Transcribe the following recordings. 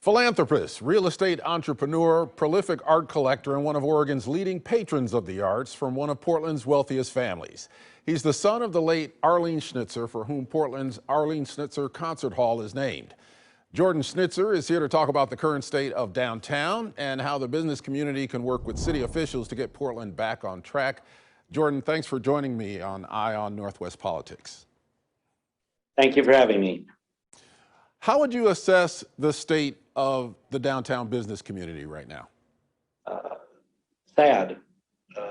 Philanthropist, real estate entrepreneur, prolific art collector, and one of Oregon's leading patrons of the arts from one of Portland's wealthiest families. He's the son of the late Arlene Schnitzer, for whom Portland's Arlene Schnitzer Concert Hall is named. Jordan Schnitzer is here to talk about the current state of downtown and how the business community can work with city officials to get Portland back on track. Jordan, thanks for joining me on Eye on Northwest Politics. Thank you for having me. How would you assess the state of the downtown business community right now? Sad,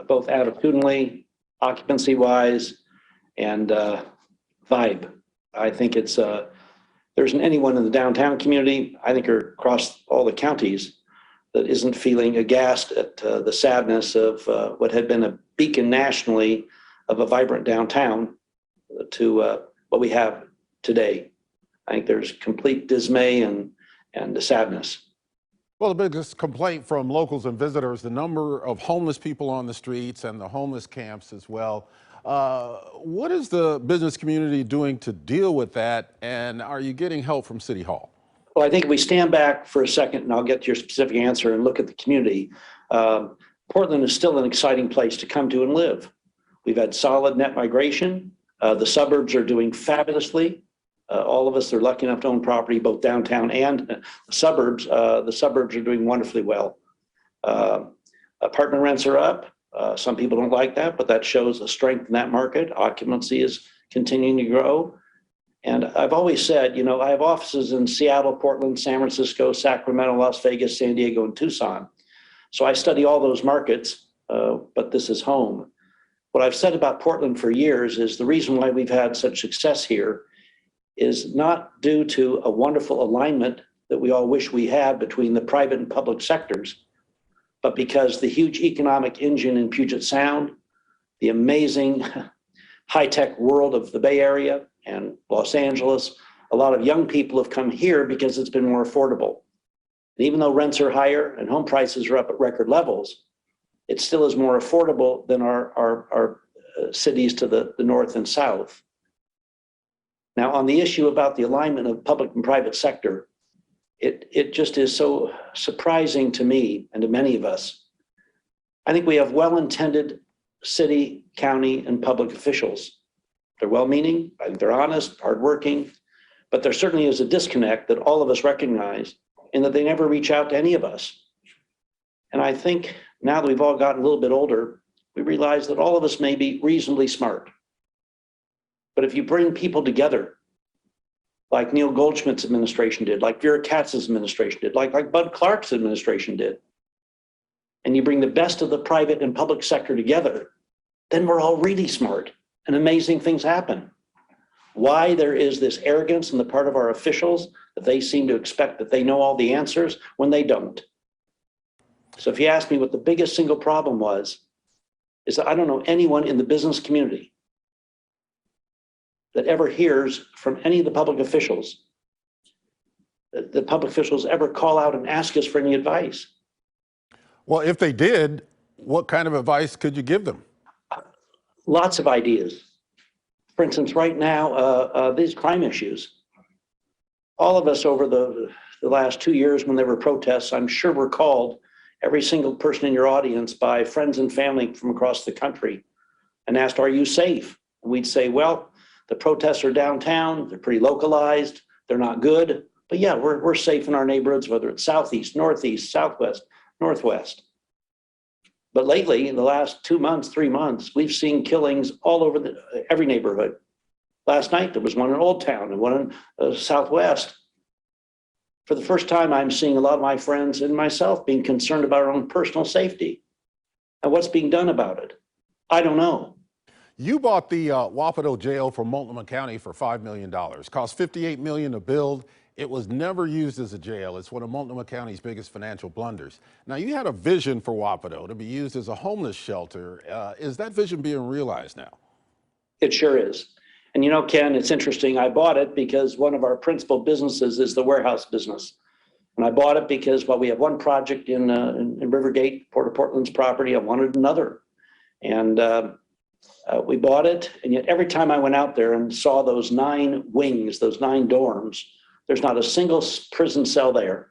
both attitudinally, occupancy-wise, and vibe. I think it's there isn't anyone in the downtown community, I think, or across all the counties, that isn't feeling aghast at the sadness of what had been a beacon nationally of a vibrant downtown to what we have today. I think there's complete dismay and sadness. Well, the biggest complaint from locals and visitors, the number of homeless people on the streets and the homeless camps as well. What is the business community doing to deal with that? And are you getting help from City Hall? Well, I think if we stand back for a second, and I'll get to your specific answer, and look at the community, Portland is still an exciting place to come to and live. We've had solid net migration. The suburbs are doing fabulously. All of us are lucky enough to own property, both downtown and the suburbs. The suburbs are doing wonderfully well. Apartment rents are up. Some people don't like that, but that shows a strength in that market. Occupancy is continuing to grow. And I've always said, you know, I have offices in Seattle, Portland, San Francisco, Sacramento, Las Vegas, San Diego, and Tucson. So I study all those markets, but this is home. What I've said about Portland for years is the reason why we've had such success here is not due to a wonderful alignment that we all wish we had between the private and public sectors, but because the huge economic engine in Puget Sound, the amazing high-tech world of the Bay Area and Los Angeles, a lot of young people have come here because it's been more affordable. And even though rents are higher and home prices are up at record levels, it still is more affordable than our cities to the north and south. Now, on the issue about the alignment of public and private sector, it just is so surprising to me and to many of us. I think we have well-intended city, county, and public officials. They're well-meaning, I think they're honest, hardworking, but there certainly is a disconnect that all of us recognize in that they never reach out to any of us. And I think now that we've all gotten a little bit older, we realize that all of us may be reasonably smart. But if you bring people together, like Neil Goldschmidt's administration did, like Vera Katz's administration did, like Bud Clark's administration did, and you bring the best of the private and public sector together, then we're all really smart and amazing things happen. Why there is this arrogance on the part of our officials that they seem to expect that they know all the answers when they don't. So if you ask me what the biggest single problem was, is that I don't know anyone in the business community that ever hears from any of the public officials, that the public officials ever call out and ask us for any advice. Well, if they did, what kind of advice could you give them? Lots of ideas. For instance, right now, these crime issues. All of us over the last 2 years when there were protests, I'm sure were called, every single person in your audience, by friends and family from across the country and asked, are you safe? And we'd say, well, the protests are downtown, they're pretty localized, they're not good, but yeah, we're safe in our neighborhoods, whether it's southeast, northeast, southwest, northwest. But lately, in the last 2 months, 3 months, we've seen killings all over every neighborhood. Last night, there was one in Old Town and one in Southwest. For the first time, I'm seeing a lot of my friends and myself being concerned about our own personal safety. And what's being done about it? I don't know. You bought the Wapato Jail from Multnomah County for $5 million. Cost $58 million to build. It was never used as a jail. It's one of Multnomah County's biggest financial blunders. Now, you had a vision for Wapato to be used as a homeless shelter. Is that vision being realized now? It sure is. And you know, Ken, it's interesting. I bought it because one of our principal businesses is the warehouse business. And I bought it because while we have one project in Rivergate, Port of Portland's property, I wanted another. And we bought it, and yet every time I went out there and saw those 9 wings, those 9 dorms, there's not a single prison cell there.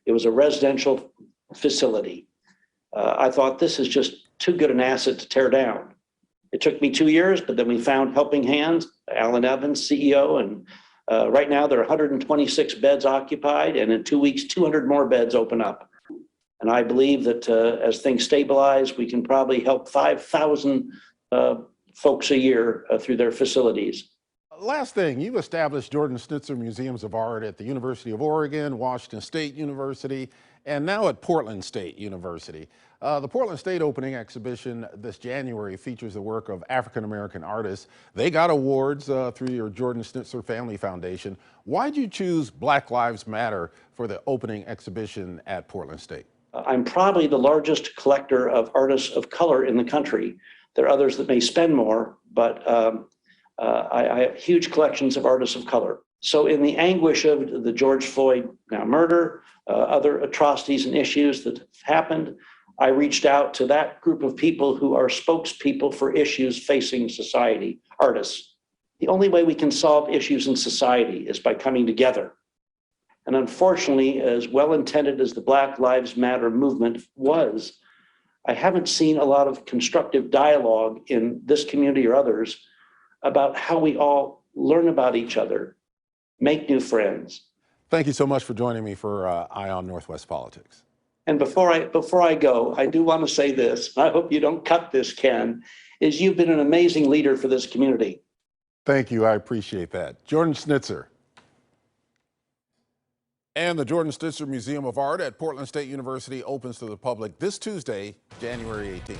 It was a residential facility. I thought this is just too good an asset to tear down. It took me 2 years, but then we found helping hands, Alan Evans, CEO, and right now there are 126 beds occupied, and in 2 weeks, 200 more beds open up. And I believe that as things stabilize, we can probably help 5,000 folks a year through their facilities. Last thing, you established Jordan Schnitzer Museums of Art at the University of Oregon, Washington State University, and now at Portland State University. The Portland State opening exhibition this January features the work of African-American artists. They got awards through your Jordan Schnitzer Family Foundation. Why'd you choose Black Lives Matter for the opening exhibition at Portland State? I'm probably the largest collector of artists of color in the country. There are others that may spend more, but I have huge collections of artists of color. So in the anguish of the George Floyd now murder, other atrocities and issues that have happened, I reached out to that group of people who are spokespeople for issues facing society, artists. The only way we can solve issues in society is by coming together. And unfortunately, as well-intended as the Black Lives Matter movement was, I haven't seen a lot of constructive dialogue in this community or others about how we all learn about each other, make new friends. Thank you so much for joining me for Eye on Northwest Politics. And before I go, I do want to say this, I hope you don't cut this, Ken, is you've been an amazing leader for this community. Thank you, I appreciate that. Jordan Schnitzer. And the Jordan Schnitzer Museum of Art at Portland State University opens to the public this Tuesday, January 18th.